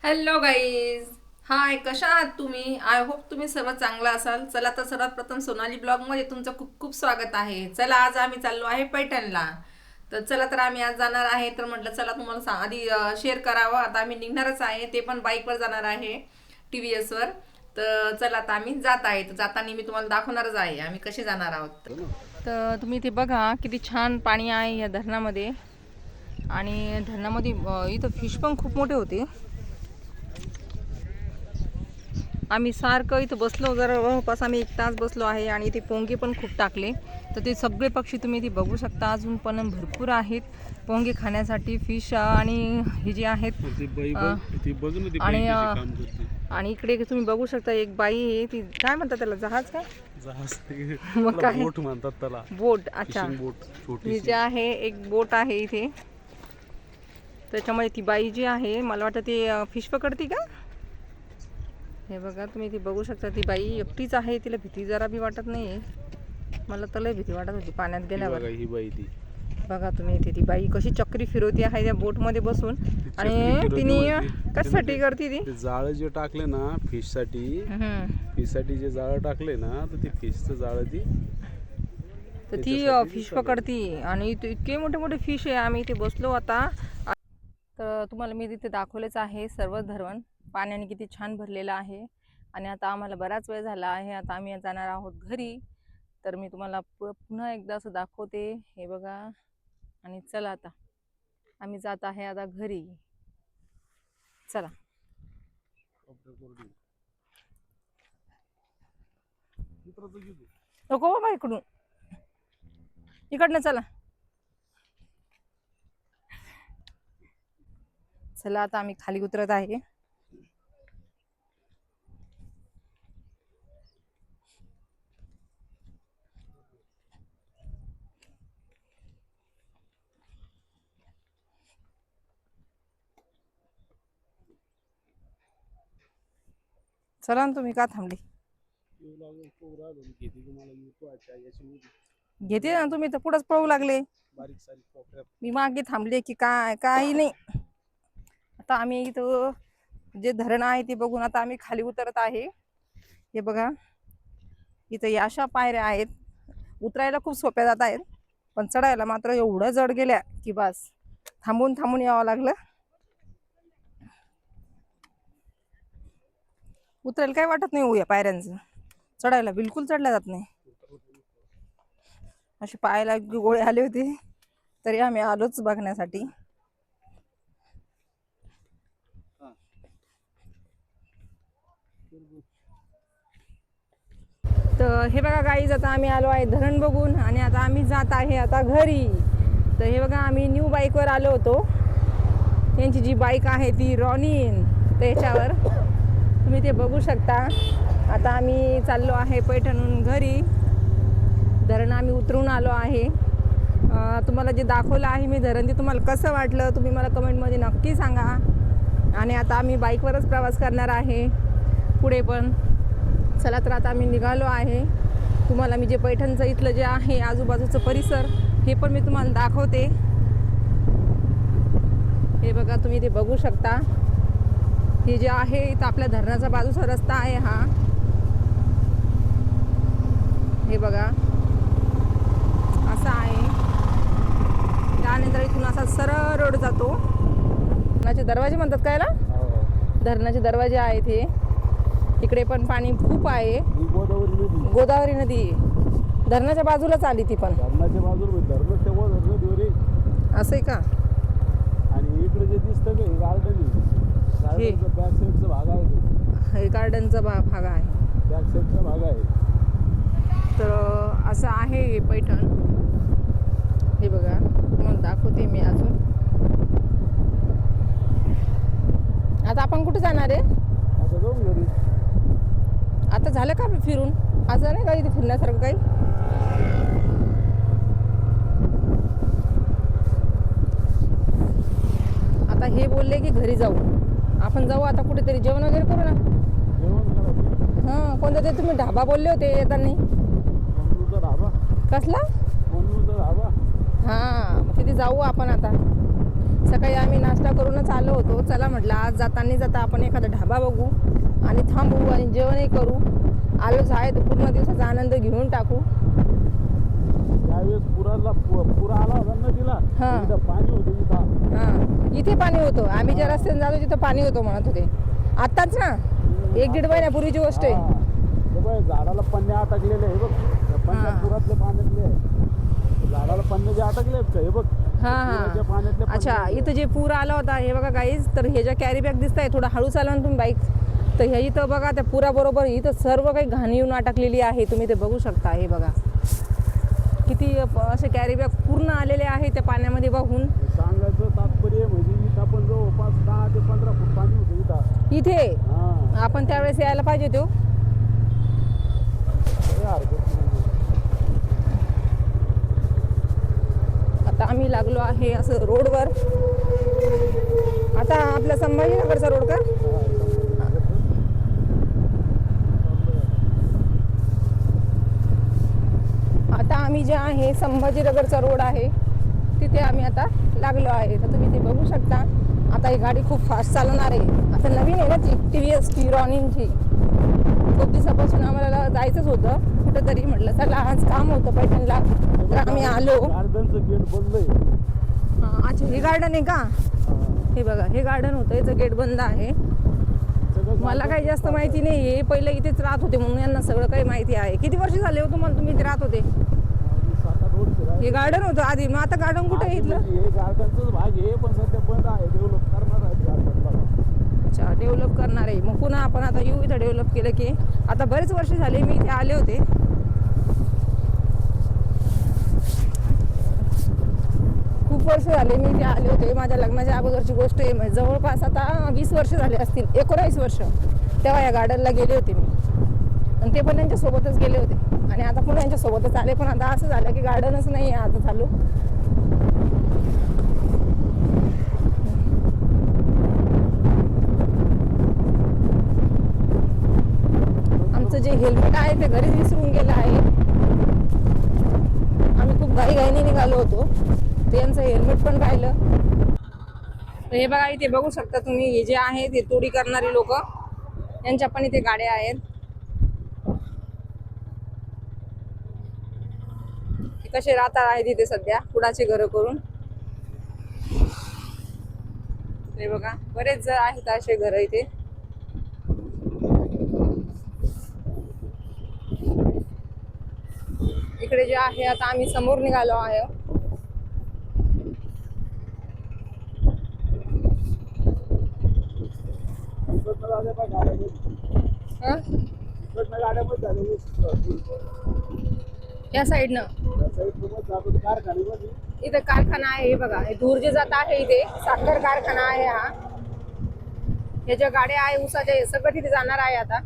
Hello guys. हाय, कशा आहात तुम्ही? आय होप तुम्ही सर्व चांगला असाल. चला तर सर्वात प्रथम सोनाली ब्लॉगमध्ये तुमचं खूप खूप स्वागत आहे. चला, आज आम्ही चाललो आहे पैठणला. तर चला, तर आम्ही आज जाणार आहे. तर म्हटलं चला तुम्हाला आधी शेअर करावं. आता आम्ही निघणारच आहे, ते पण बाईकवर जाणार आहे, TVS वर. तर चला, आता आम्ही जात आहे. तर जाताना मी तुम्हाला दाखवणारच आहे आम्ही कसे जाणार आहोत. तर तुम्ही इथे बघा किती छान पाणी आहे या धरणामध्ये. आणि धरणामध्ये इथं फिश पण खूप मोठे होते. आम्ही सारखं इथं बसलो, जवळपास आम्ही 1 तास बसलो आहे. आणि इथे पोंगे पण खूप टाकले. तर ते सगळे पक्षी तुम्ही इथे बघू शकता. अजून पण भरपूर आहेत पोंगे खाण्यासाठी, फिश आणि हे जे आहेत. आणि आणि इकडे तुम्ही बघू शकता एक बाई आहे, ती काय म्हणतात त्याला, जहाज काय जहाज मग काय बोट म्हणतात त्याला. बोट. अच्छा, बोट ही छोटी. जे आहे एक बोट आहे इथे. त्याच्यामध्ये ती बाई जी आहे, मला वाटतं ती फिश पकडती का. हे बघा तुम्ही ती बघू शकता. ती बाई एकटीच आहे, तिला भीती जरा भी वाटत नाही. मला तर लय भीती वाटत होती पाण्यात गेल्यावर. ही बाई ती बघा तुम्ही इथे ती बाई कशी चक्री फिरवती आहे त्या बोटमध्ये बसून. आणि तिने कशासाठी करते ती जाळं जे टाकले ना फिश साठी जे जाळं टाकले ना, तर ती फिशचं जाळं तर ती फिश पकडती. आणि इतके मोठे मोठे फिश आहे. आम्ही इथे बसलो आता. तर तुम्हाला मी तिथे दाखवलेच आहे सर्व धरण पाण्याने किती छान भरलेलं आहे. आणि आता आम्हाला बराच वेळ झाला आहे, आता आम्ही जाणार आहोत घरी. तर मी तुम्हाला पुन्हा एकदा असं दाखवते. हे बघा. आणि चला, आता आम्ही जात आहे आता घरी. चला. नको बाबा, इकडनं चला. चला, आता आम्ही खाली उतरत आहे. चला ना, तुम्ही का थांबली? घेते ना, तुम्ही तर पुढंच पळू लागले. मी मागे थांबले की काय, काही नाही. आता आम्ही इथं जे धरण आहे ते बघून आता आम्ही खाली उतरत आहे. हे बघा, इथं या अशा पायऱ्या आहेत. उतरायला खूप सोप्या जात आहेत, पण चढायला मात्र एवढं जड गेल्या की बस थांबून थांबून यावं लागलं. उतरायला काय वाटत नाही हो या पायऱ्यांचं, चढायला बिलकुल चढल्या जात नाही. अशी पायाला गोळे आले होते, तरी आम्ही आलोच बघण्यासाठी. तर हे बघा गाईज, आता आम्ही आलो आहे धरण बघून. आणि आता आम्ही जात आहे आता घरी. तर हे बघा, आम्ही न्यू बाईकवर आलो होतो. त्यांची जी बाईक आहे ती रॉनिन, त्याच्यावर तुम्ही ते बघू शकता. आता आम्ही चाललो आहे पैठणहून घरी. धरण आम्ही उतरून आलो आहे. तुम्हाला जे दाखवलं आहे मी धरण, ते तुम्हाला कसं वाटलं तुम्ही मला कमेंटमध्ये नक्की सांगा. आणि आता आम्ही बाईकवरच प्रवास करणार आहे पुढे पण. चला, तर आता आम्ही निघालो आहे. तुम्हाला मी जे पैठणचं इथलं जे आहे आजूबाजूचं परिसर, हे पण मी तुम्हाला दाखवते. हे बघा, तुम्ही ते बघू शकता. हे जे आहे इथं आपल्या धरणाचा बाजूचा रस्ता आहे हा. हे बघा, असा आहे. त्यानंतर इथून असा सरळ रोड जातो. धरणाचे दरवाजे म्हणतात काय ना, धरणाचे दरवाजे आहेत हे. इकडे पण पाणी खूप आहे. गोदावरी नदी धरणाच्या बाजूलाच आली ती पण. धरणाच्या बाजूला असं आहे का? आणि इकडे जे दिसतं का गार्डन, हे बॅक साईडचा भाग आहे तो. हे गार्डनचा भाग आहे. बॅक साईडचा भाग आहे. तर असं आहे हे पैठण. हे बघा, तुम्हाला दाखवते मी अजून. आता आपण कुठे जाणार आहे? आता जाऊ घरी. आता झालं का फिरून? असं नाही का इथे फिरण्यासारखं काही? आता हे बोलले की घरी जाऊ. आपण जाऊ आता कुठेतरी, जेवण वगैरे करू ना. हां, कोणता ते तुम्ही ढाबा बोलले होते येताना? कसला? हां, मग तिथे जाऊ आपण आता. सकाळी आम्ही नाश्ता करूनच आलो होतो. चला म्हटलं आज जाता आपण एखादा ढाबा बघू आणि थांबू आणि जेवणही करू. आलोच आहे तर पूर्ण दिवसाचा आनंद घेऊन टाकू. त्यावेळेस पुरा आला होता नदीला, हा. इथं पाणी होतं इथं. हां इथे पाणी होतं. आम्ही ज्या रस्त्याने जातो तिथं पाणी होतं म्हणत होते. आत्ताच ना 1-1.5 महिन्यापूर्वीची गोष्ट आहे. हा. हे बघ, झाडाला पन्ने अटकलेले आहे बघ, त्या पन्न्या हा. पुरातले पाण्यातले झाडाला पन्ने जे अटकले आहेत का, हे बघ पुराच्या हां पाण्यातले हां अच्छा पन्ने. इथं जे पूर आला होता हे बघा गाईज, तर हे ज्या कॅरी बॅग दिसत आहे थोडं हळू चालवा ना तुम्ही बाईक. तर हे इथं बघा त्या पुराबरोबर इथं सर्व काही घाण येऊन अटकलेली आहे. तुम्ही ते बघू शकता. हे बघा किती असे कॅरी बॅग पूर्ण आलेले आहे त्या पाण्यामध्ये वाहून. सांगायचं तात्पर्य म्हणजे इथं आपण जवळपास 10 ते 15 फूट पाणी होतं इथं. इथे हा. आपण त्यावेळेस यायला पाहिजे तो. काही हरकत नाही. आता आम्ही लागलो आहे असं रोडवर. आता आपला संभाजीनगरचा रोड का? आता आम्ही जे आहे संभाजीनगरचा रोड आहे तिथे आम्ही आता लागलो आहे. तर तुम्ही ते बघू शकता. आता ही गाडी खूप फास्ट चालवणार आहे. आता नवीन आहे ना ती TVS रॉनिनची. खूप दिवसापासून आम्हाला जायचंच होतं कुठंतरी. म्हटलं चला आज काम होतं पैठणला तर आम्ही आलो. गार्डनचं गेट बंद आहे. हां अच्छा हे गार्डन आहे का? हे बघा हे गार्डन होतं. याचं गेट बंद आहे. मला काही जास्त माहिती नाही आहे. पहिलं इथेच राहत होते म्हणून यांना सगळं काही माहिती आहे. किती वर्ष झाले हो तुम्हाला तुम्ही इथे राहत होते? 7-8 वर्ष हे गार्डन होतं आधी. मग आता गार्डन कुठे आहे इथलं? हे गार्डनचाच भाग आहे पण सध्या बंद आहे. डेव्हलप करणार आहे गार्डनला. अच्छा डेव्हलप करणार आहे. मग पुन्हा आपण आता येऊ इथं डेव्हलप केलं की. आता बरेच वर्ष झाले मी इथे आले होते. खूप वर्ष झाले मी इथे आले होते. माझ्या लग्नाच्या अगोदरची गोष्ट आहे. म्हणजे जवळपास आता 20 वर्ष झाले असतील, 19 वर्ष. तेव्हा या गार्डनला गेले होते मी आणि ते पण यांच्यासोबतच गेले होते. आणि आता पुन्हा यांच्यासोबतच आले. पण आता असं झालं की गार्डनच नाही आहे आता चालू. आमचं जे हेल्मेट आहे ते घरीच विसरून गेलं आहे. आम्ही खूप घाईघाईने निघालो होतो. ते यांचं हेल्मेट पण राहिलं. तर हे बघा इथे बघू शकता तुम्ही. हे जे आहे ते तोडी करणारी लोक यांच्या पण इथे गाड्या आहेत. कसे राहतात आहेत इथे सध्या कुडाची घरं करून. हे बघा बरेच आहेत असे घर इथे. इकडे जे आहे आता आम्ही समोर निघालो आहे. या साईडनं इथे कारखाना आहे. हे बघा हे दूर जे जात आहे इथे साखर कारखाना आहे हा. हे ज्या गाड्या आहे ऊसाच्या हे सगळं तिथे जाणार आहे आता.